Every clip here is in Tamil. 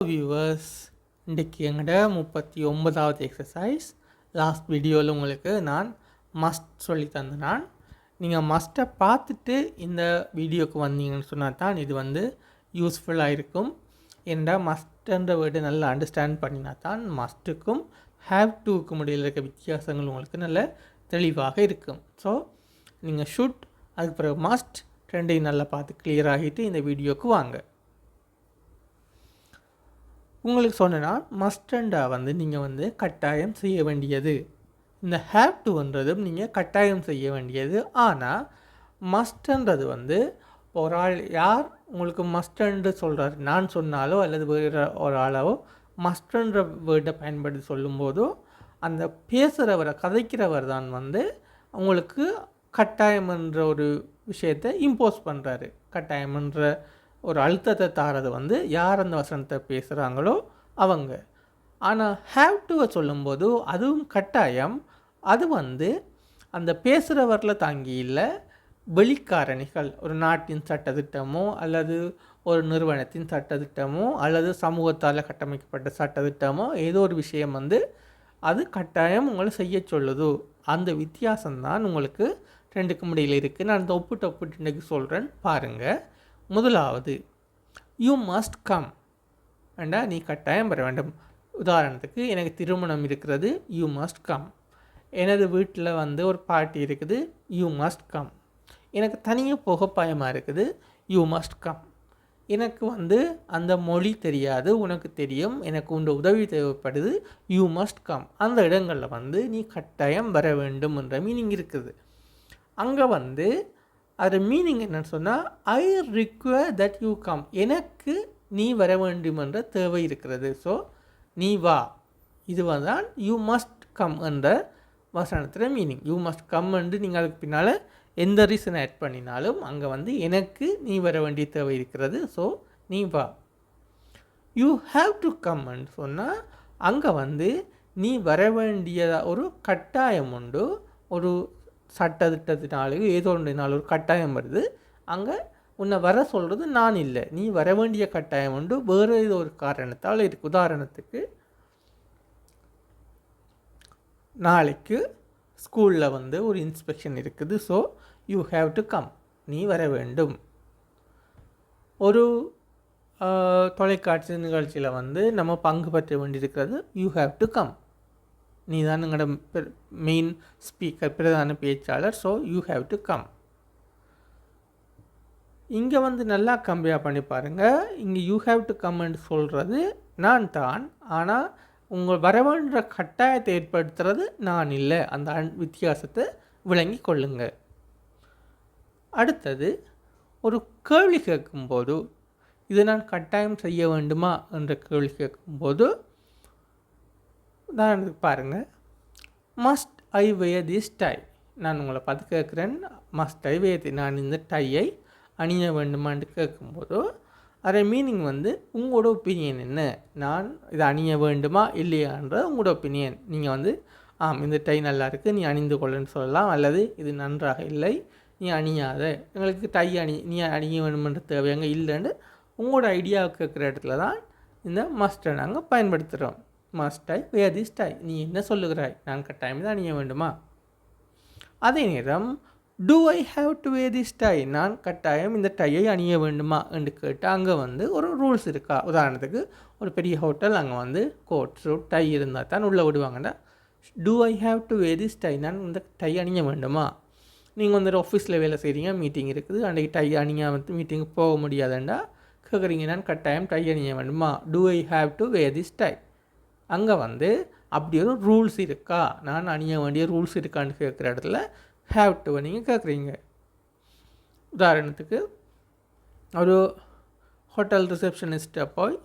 வியூவர்ஸ், இன்றைக்கி எங்கள்ட 39வது எக்ஸசைஸ். லாஸ்ட் வீடியோவில் உங்களுக்கு நான் மஸ்ட் சொல்லி தந்தேன். நீங்கள் மஸ்ட்டை பார்த்துட்டு இந்த வீடியோவுக்கு வந்தீங்கன்னு சொன்னால் தான் இது யூஸ்ஃபுல்லாக இருக்கும். ஏன்னா மஸ்ட்ன்ற வேர்டு நல்லா அண்டர்ஸ்டாண்ட் பண்ணினா தான் மஸ்ட்டுக்கும் ஹேவ் டூக்கும் இடையில் இருக்க வித்தியாசங்கள் உங்களுக்கு நல்ல தெளிவாக இருக்கும். ஸோ நீங்கள் ஷுட், அதுக்கு பிறகு மஸ்ட் ரெண்டையும் நல்லா பார்த்து கிளியர் ஆகிட்டு இந்த வீடியோவுக்கு வாங்க. உங்களுக்கு சொன்னா மஸ்டண்டா நீங்கள் கட்டாயம் செய்ய வேண்டியது. இந்த ஹேவ் டுன்றதும் நீங்கள் கட்டாயம் செய்ய வேண்டியது. ஆனால் மஸ்டன்றது ஒரு ஆள் யார் உங்களுக்கு மஸ்டன்று சொல்கிறார், நான் சொன்னாலோ அல்லது வேறு ஒரு ஆளாவோ மஸ்டன்ற வேர்டை பயன்படுத்தி சொல்லும்போதோ அந்த பேசுகிறவரை கதைக்கிறவர் தான் உங்களுக்கு கட்டாயம் என்ற ஒரு விஷயத்தை இம்போஸ் பண்ணுறாரு. கட்டாயம் என்ற ஒரு அழுத்தத்தை தாரது யார் அந்த வசனத்தை பேசுகிறாங்களோ அவங்க. ஆனால் ஹேவ் டுவை சொல்லும்போது அதுவும் கட்டாயம். அது அந்த பேசுகிறவரில் தாங்கி இல்லை, வெளிக்காரணிகள், ஒரு நாட்டின் சட்டத்திட்டமோ அல்லது ஒரு நிறுவனத்தின் சட்டத்திட்டமோ அல்லது சமூகத்தால் கட்டமைக்கப்பட்ட சட்டத்திட்டமோ ஏதோ ஒரு விஷயம் அது கட்டாயம் உங்களை செய்ய சொல்லுது. அந்த வித்தியாசம்தான் உங்களுக்கு ரெண்டுக்கும் இடையில் இருக்குது. நான் அந்த ஒப்பிட்டு இன்றைக்கு சொல்கிறேன் பாருங்கள். முதலாவது, யூ மஸ்ட் கம் வேண்டா, நீ கட்டாயம் வர வேண்டும். உதாரணத்துக்கு, எனக்கு திருமணம் இருக்கிறது, யூ மஸ்ட் கம். எனது வீட்டில் ஒரு பார்ட்டி இருக்குது, யூ மஸ்ட் கம். எனக்கு தனியாக போக பயமாக இருக்குது, யூ மஸ்ட் கம். எனக்கு அந்த மொழி தெரியாது, உனக்கு தெரியும், எனக்கு உண்ட உதவி தேவைப்படுது, யூ மஸ்ட் கம். அந்த இடங்களில் நீ கட்டாயம் வர வேண்டும் என்ற மீனிங் இருக்குது. அங்கே அது மீனிங் என்னன்னு சொன்னால், ஐ ரிக்வயர் தட் யூ கம். எனக்கு நீ வர வேண்டும் என்ற தேவை இருக்கிறது. ஸோ நீ வா. இது தான் யூ மஸ்ட் கம் என்ற வசனத்தில் மீனிங். யூ மஸ்ட் கம் என்று நீங்கள் அதுக்கு பின்னால் எந்த ரீசன் ஆட் பண்ணினாலும் அங்கே எனக்கு நீ வர வேண்டிய தேவை இருக்கிறது. ஸோ நீ வா. யூ ஹாவ் டு கம்ன்னு சொன்னால் அங்கே நீ வர வேண்டிய ஒரு கட்டாயம் உண்டு. ஒரு சட்டத்திட்டத்தினாலேயோ ஏதோ ஒன்றினாலும் ஒரு கட்டாயம் வருது. அங்கே உன்னை வர சொல்கிறது நான் இல்லை, நீ வர வேண்டிய கட்டாயம் உண்டு, வேறு ஏதோ ஒரு காரணத்தால் இருக்குது. உதாரணத்துக்கு, நாளைக்கு ஸ்கூலில் ஒரு இன்ஸ்பெக்ஷன் இருக்குது. So you have to come, நீ வர வேண்டும். ஒரு தொலைக்காட்சி நிகழ்ச்சியில் நம்ம பங்கு பெற்ற வேண்டியிருக்கிறது, யூ ஹேவ் டு கம். நீ தான் எங்களோட மெயின் ஸ்பீக்கர், பிரதான பேச்சாளர். So you have to come. இங்கே நல்லா கம்பேர் பண்ணி பாருங்கள். இங்கே யூ ஹேவ் டு கம்ன்னு சொல்கிறது நான் தான், ஆனால் உங்கள் வரவேண்ட கட்டாயத்தை ஏற்படுத்துறது நான் இல்லை. அந்த வித்தியாசத்தை விளங்கி கொள்ளுங்க. அடுத்தது, ஒரு கேள்வி கேட்கும்போது, இது நான் கட்டாயம் செய்ய வேண்டுமா என்ற கேள்வி கேட்கும்போது நான் பாருங்கள், must I wear this tie. நான் உங்களை பார்த்து கேட்குறேன், மஸ்ட் ஐ வேர், நான் இந்த டையை அணிய வேண்டுமான்னு கேட்கும்போது அதோட மீனிங் உங்களோட ஒப்பீனியன் என்ன, நான் இதை அணிய வேண்டுமா இல்லையான்ற உங்களோட ஒப்பீனியன். நீங்கள் ஆம் இந்த டை நல்லா இருக்குது, நீ அணிந்து கொள்ளுன்னு சொல்லலாம். அல்லது இது நன்றாக இல்லை, நீ அணியாத, எங்களுக்கு டை நீ அணிய வேண்டுமென்ற தேவையாங்க இல்லைன்னு உங்களோட ஐடியாவை கேட்குற இடத்துல தான் இந்த மஸ்ட்டை நாங்கள் பயன்படுத்துகிறோம். Must I wear this tie, நீ என்ன சொல்லுகிறாய், நான் கட்டாயம் தான் அணிய வேண்டுமா. அதே நேரம், do I have to wear this tie, நான் கட்டாயம் இந்த டையை அணிய வேண்டுமா என்று கேட்டால் அங்கே ஒரு ரூல்ஸ் இருக்கா. உதாரணத்துக்கு, ஒரு பெரிய ஹோட்டல், அங்கே கோட் சூட் டை இருந்தால் தான் உள்ளே விடுவாங்கடா. Do I have to wear this tie, நான் இந்த டை அணிய வேண்டுமா. நீங்கள் ஒரு ஆஃபீஸில் வேலை செய்கிறீங்க, மீட்டிங் இருக்குது, அன்றைக்கு டை அணிய மீட்டிங்கு போக முடியாதுண்டா கேட்குறீங்க, நான் கட்டாயம் டை அணிய வேண்டுமா. Do I have to wear this tie. அங்கே அப்படி ஒரு ரூல்ஸ் இருக்கா, நான் அணிய வேண்டிய ரூல்ஸ் இருக்கான்னு கேட்குற இடத்துல ஹேவ் டு நீங்கள் கேட்குறீங்க. உதாரணத்துக்கு, ஒரு ஹோட்டல் ரிசப்ஷனிஸ்ட்டை போய்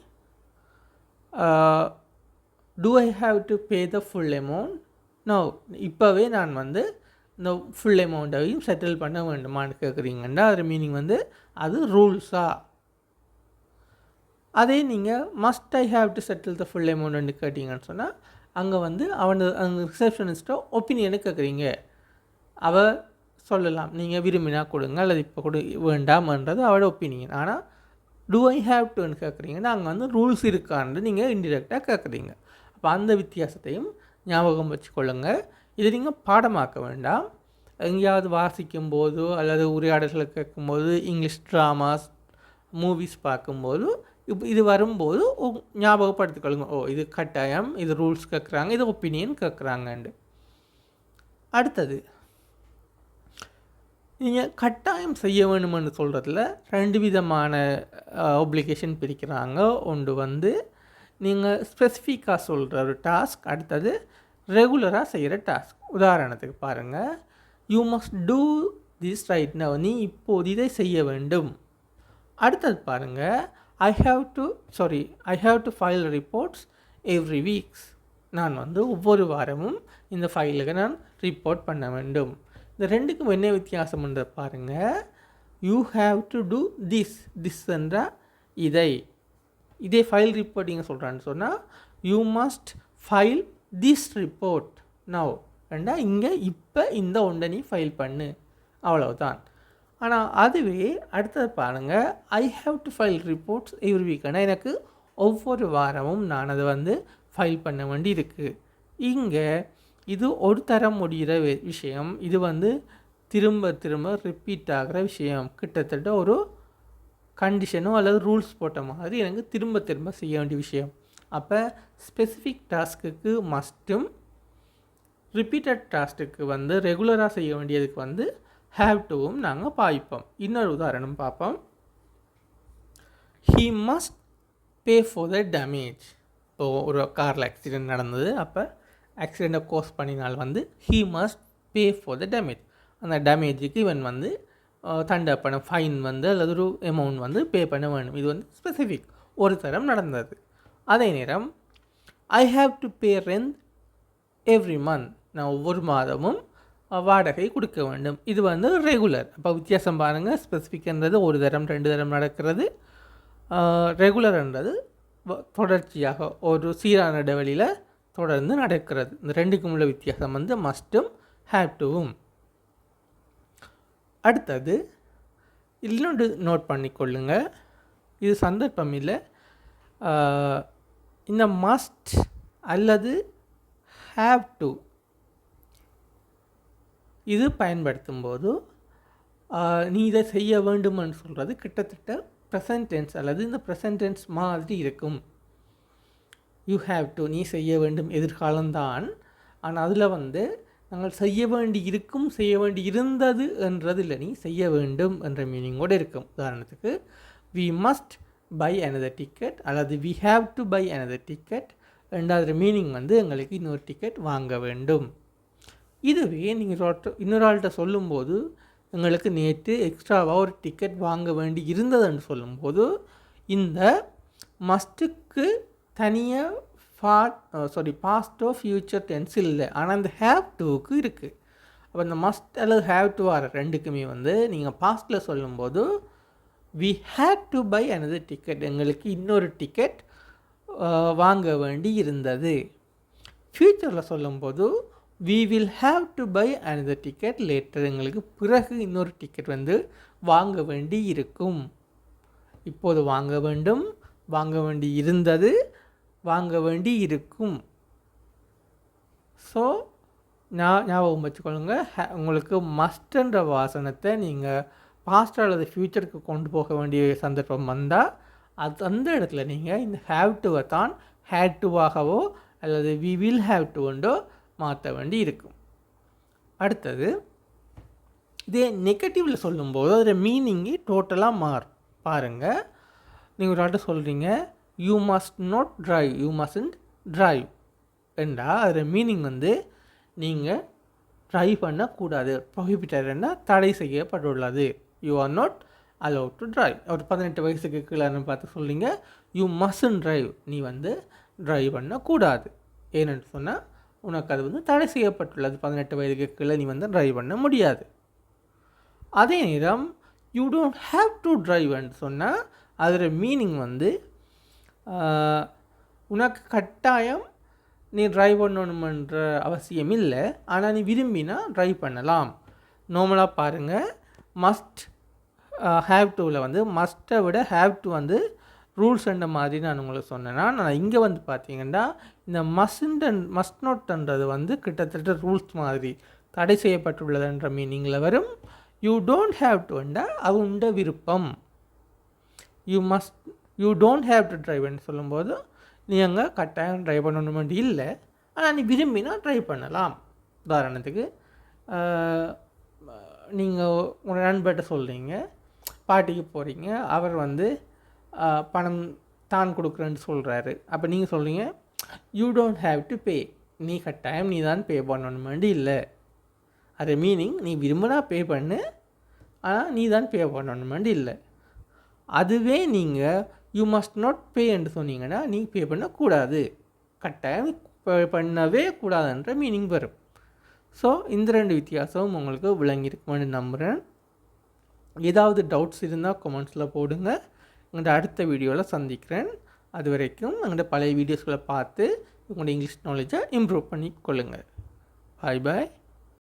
do I have to pay the full amount no, இப்போவே நான் இந்த ஃபுல் அமௌண்ட்டையும் செட்டில் பண்ண வேண்டுமான்னு கேட்குறீங்கன்னா அது மீனிங் அது ரூல்ஸா. அதே நீங்கள் must I have to settle the full அமௌண்ட்னு கேட்டிங்கன்னு சொன்னால் அங்கே அந்த ரிசப்ஷனிஸ்ட்டோ ஒப்பீனியனை கேட்குறீங்க. சொல்லலாம், நீங்கள் விரும்பினா கொடுங்க அல்லது இப்போ வேண்டாமன்றது அவரோட ஒப்பீனியன். ஆனால் டு ஐ ஹேவ் டுன்னு கேட்குறீங்கன்னா அங்கே வந்து ரூல்ஸ் இருக்கான்னு நீங்கள் இன்டிரெக்டாக கேட்குறீங்க. அப்போ அந்த வித்தியாசத்தையும் ஞாபகம் வச்சுக்கொள்ளுங்க. இதை நீங்கள் பாடமாக்க வேண்டாம். எங்கேயாவது வாசிக்கும் போதோ அல்லது உரையாடல்களை கேட்கும்போது, இங்கிலீஷ் ட்ராமாஸ் மூவிஸ் பார்க்கும்போது இது வரும்போது ஞாபகப்படுத்திக்கொள்ளுங்க. ஓ, இது கட்டாயம், இது ரூல்ஸ் கேட்குறாங்க, இது ஒப்பீனியன் கேட்குறாங்கண்டு. அடுத்தது, நீங்கள் கட்டாயம் செய்ய வேணுமென்னு சொல்கிறதுல 2 விதமான ஒப்ளிகேஷன் பிரிக்கிறாங்க. ஒன்று வந்து நீங்கள் ஸ்பெசிஃபிக்காக சொல்கிற ஒரு டாஸ்க், அடுத்தது ரெகுலராக செய்கிற டாஸ்க். உதாரணத்துக்கு பாருங்கள், you must do this right now, நீ இப்போது இதை செய்ய வேண்டும். அடுத்தது பாருங்கள், ஐ have to file reports every weeks, நான் வந்து ஒவ்வொரு வாரமும் இந்த ஃபைலுக்கு நான் ரிப்போர்ட் பண்ண வேண்டும். இந்த ரெண்டுக்கும் என்ன வித்தியாசம் என்று பாருங்கள். You have to do this என்ற இதே ஃபைல் ரிப்போர்ட்டிங்க சொல்கிறான்னு சொன்னால் you must file this report now ரெண்டா, இங்கே இப்போ இந்த ஒன்றை நீ ஃபைல் பண்ணு, அவ்வளவுதான். ஆனால் அதுவே அடுத்தது பாருங்கள், ஐ have to file reports every week, ஆனால் எனக்கு ஒவ்வொரு வாரமும் நான் அதை வந்து ஃபைல் பண்ண வேண்டி இருக்குது. இங்கே இது ஒரு தரம் முடிகிற விஷயம், இது வந்து திரும்ப திரும்ப ரிப்பீட் ஆகிற விஷயம். கிட்டத்தட்ட ஒரு கண்டிஷனோ அல்லது ரூல்ஸ் போட்ட மாதிரி எனக்கு திரும்ப திரும்ப செய்ய வேண்டிய விஷயம். அப்போ ஸ்பெசிஃபிக் டாஸ்க்குக்கு மஸ்ட்டும், ரிப்பீட்டட் டாஸ்க்கு வந்து ரெகுலராக செய்ய வேண்டியதுக்கு வந்து ஹேவ் டுவும் நாங்கள் பாய்ப்போம். இன்னொரு உதாரணம் பார்ப்போம். He must pay for the damage. இப்போது ஒரு காரில் ஆக்சிடெண்ட் நடந்தது, அப்போ ஆக்சிடெண்ட்டை கோஸ் பண்ணினால் வந்து he must pay for the damage. அந்த டேமேஜுக்கு இவன் வந்து தண்டை பணம், ஃபைன் வந்து அல்லது ஒரு அமௌண்ட் வந்து பே பண்ண வேணும். இது வந்து ஸ்பெசிஃபிக், ஒரு தரம் நடந்தது. அதே நேரம் ஐ have to pay rent every month, நான் ஒவ்வொரு மாதமும் வாடகை கொடுக்க வேண்டும். இது வந்து ரெகுலர். அப்போ வித்தியாசம் பாருங்கள், ஸ்பெசிஃபிக்ன்றது ஒரு தரம் 2 தரம் நடக்கிறது, ரெகுலர்ன்றது தொடர்ச்சியாக ஒரு சீரான இடைவெளியில் தொடர்ந்து நடக்கிறது. இந்த ரெண்டுக்கும் உள்ள வித்தியாசம் வந்து மஸ்ட்டும் ஹேவ் டுவும். அடுத்தது இன்னொன்று நோட் பண்ணிக்கொள்ளுங்க, இது சந்தர்ப்பம் இல்லை. இந்த மஸ்ட் அல்லது ஹேவ் டு இது பயன்படுத்தும் போது நீ இதை செய்ய வேண்டும்னு சொல்கிறது கிட்டத்தட்ட ப்ரெசன்ட் டென்ஸ் அல்லது இந்த ப்ரெசன்ட் டென்ஸ் மாதிரி இருக்கும். யூ ஹேவ் டு, நீ செய்ய வேண்டும், எதிர்காலம்தான். ஆனால் அதில் வந்து நாங்கள் செய்ய வேண்டி இருக்கும், செய்ய வேண்டி இருந்தது என்றது இல்லை, நீ செய்ய வேண்டும் என்ற மீனிங்கோடு இருக்கும். உதாரணத்துக்கு we must buy another ticket அல்லது we have to buy another ticket. ரெண்டாவது மீனிங் வந்து எங்களுக்கு இன்னொரு டிக்கெட் வாங்க வேண்டும். இதுவே நீங்கள் இன்னொரு ஆள்கிட்ட சொல்லும்போது, எங்களுக்கு நேற்று எக்ஸ்ட்ராவாக ஒரு டிக்கெட் வாங்க வேண்டி இருந்ததுன்னு சொல்லும்போது இந்த மஸ்ட்டுக்கு தனியாக பாஸ்ட் ஆஃப் ஃப்யூச்சர் டென்ஸ் இல்லை, ஆனால் இந்த ஹேவ் டுவுக்கு இருக்குது. அப்போ இந்த மஸ்ட் அல்லது ஹேவ் டு வர ரெண்டுக்குமே வந்து நீங்கள் பாஸ்ட்டில் சொல்லும்போது we had to buy another ticket, எங்களுக்கு இன்னொரு டிக்கெட் வாங்க வேண்டி இருந்தது. ஃப்யூச்சரில் சொல்லும்போது we will have to buy another ticket later, எங்களுக்கு பிறகு இன்னொரு டிக்கெட் வந்து வாங்க வேண்டி இருக்கும். இப்போது வாங்க வேண்டும், வாங்க வேண்டி இருந்தது, வாங்க வேண்டி இருக்கும். ஸோ ஞாபகம் வச்சுக்கொள்ளுங்க, உங்களுக்கு மஸ்ட்ன்ற வாசனத்தை நீங்கள் பாஸ்ட் அல்லது ஃப்யூச்சருக்கு கொண்டு போக வேண்டிய சந்தர்ப்பம் வந்தால் அந்த இடத்துல நீங்கள் இந்த ஹேவ் டுவை தான் ஹேட் டுவாகவோ அல்லது வி வில் ஹேவ் டுவோ மாற்ற வேண்டி இருக்கும். அடுத்தது இதே நெகட்டிவில் சொல்லும்போது அதில் மீனிங்கு டோட்டலாக மாறும். பாருங்கள், நீங்கள் ஒரு ஆட்ட சொல்கிறீங்க you must not drive, you must drive என்றால் அதில் மீனிங் வந்து நீங்கள் ட்ரைவ் பண்ணக்கூடாது, ப்ரொஹிபிட்டட்னா தடை செய்யப்பட்டுள்ளது. You are not allow to drive. ஒரு 18 வயசுக்கு கீழே பார்த்து சொல்கிறீங்க யூ மஸ்ட் ட்ரைவ், நீ வந்து ட்ரைவ் பண்ணக்கூடாது. ஏன்னு சொன்னால் உனக்கு அது வந்து தடை செய்யப்பட்டுள்ளது, 18 வயதுக்கு கீழே நீ வந்து ட்ரைவ் பண்ண முடியாது. அதே நேரம் யூ டோன்ட் ஹேவ் டு ட்ரைவ்ன்னு சொன்னால் அதில் மீனிங் வந்து உனக்கு கட்டாயம் நீ ட்ரைவ் பண்ணணுமன்ற அவசியம் இல்லை, ஆனால் நீ விரும்பினா ட்ரைவ் பண்ணலாம். நார்மலாக பாருங்கள், மஸ்ட் ஹேவ் டுவில் வந்து மஸ்ட்டை விட ஹேவ் டு வந்து ரூல்ஸ் என்ற மாதிரி நான் உங்களுக்கு சொன்னேன்னா, நான் இங்கே வந்து பார்த்தீங்கன்னா இந்த மஸ்ட் நாட்ன்றது வந்து கிட்டத்தட்ட ரூல்ஸ் மாதிரி தடை செய்யப்பட்டுள்ளதுன்ற மீனிங்கில் வரும். யூ டோன்ட் ஹேவ் டுண்டா அது உண்ட விருப்பம். யூ டோன்ட் ஹேவ் டு ட்ரைவ்னு சொல்லும்போது நீங்கள் கட்டாயம் ட்ரைவ் பண்ணணும் இல்லை, ஆனால் நீ விரும்பினா ட்ரை பண்ணலாம். உதாரணத்துக்கு நீங்கள் உங்கள் நண்பர்கிட்ட சொல்கிறீங்க, பாட்டிக்கு போகிறீங்க, அவர் வந்து பணம் தான் கொடுக்குறேன்னு சொல்கிறாரு. அப்போ நீங்கள் சொல்கிறீங்க you don't have to pay, நீ கட்டாயம் நீ தான் பே பண்ணணுமெண்டு இல்லை. அது மீனிங் நீ விரும்பினா பே பண்ணு, ஆனால் நீ தான் பே பண்ணணுமெண்டு இல்லை. அதுவே நீங்கள் யூ மஸ்ட் நாட் பே என்று சொன்னீங்கன்னா நீங்கள் பே பண்ணக்கூடாது, கட்டாயம் பே பண்ணவே கூடாதுன்ற மீனிங் வரும். ஸோ இந்த 2 வித்தியாசமும் உங்களுக்கு விளங்கியிருக்குமென்னு நம்புகிறேன். ஏதாவது டவுட்ஸ் இருந்தால் கமெண்ட்ஸில் போடுங்க. உங்களோட அடுத்த வீடியோவில் சந்திக்கிறேன். அது வரைக்கும் எங்களோட பழைய வீடியோஸ்களை பார்த்து உங்களோட இங்கிலீஷ் நாலேஜை இம்ப்ரூவ் பண்ணி கொள்ளுங்கள். பாய் பாய்.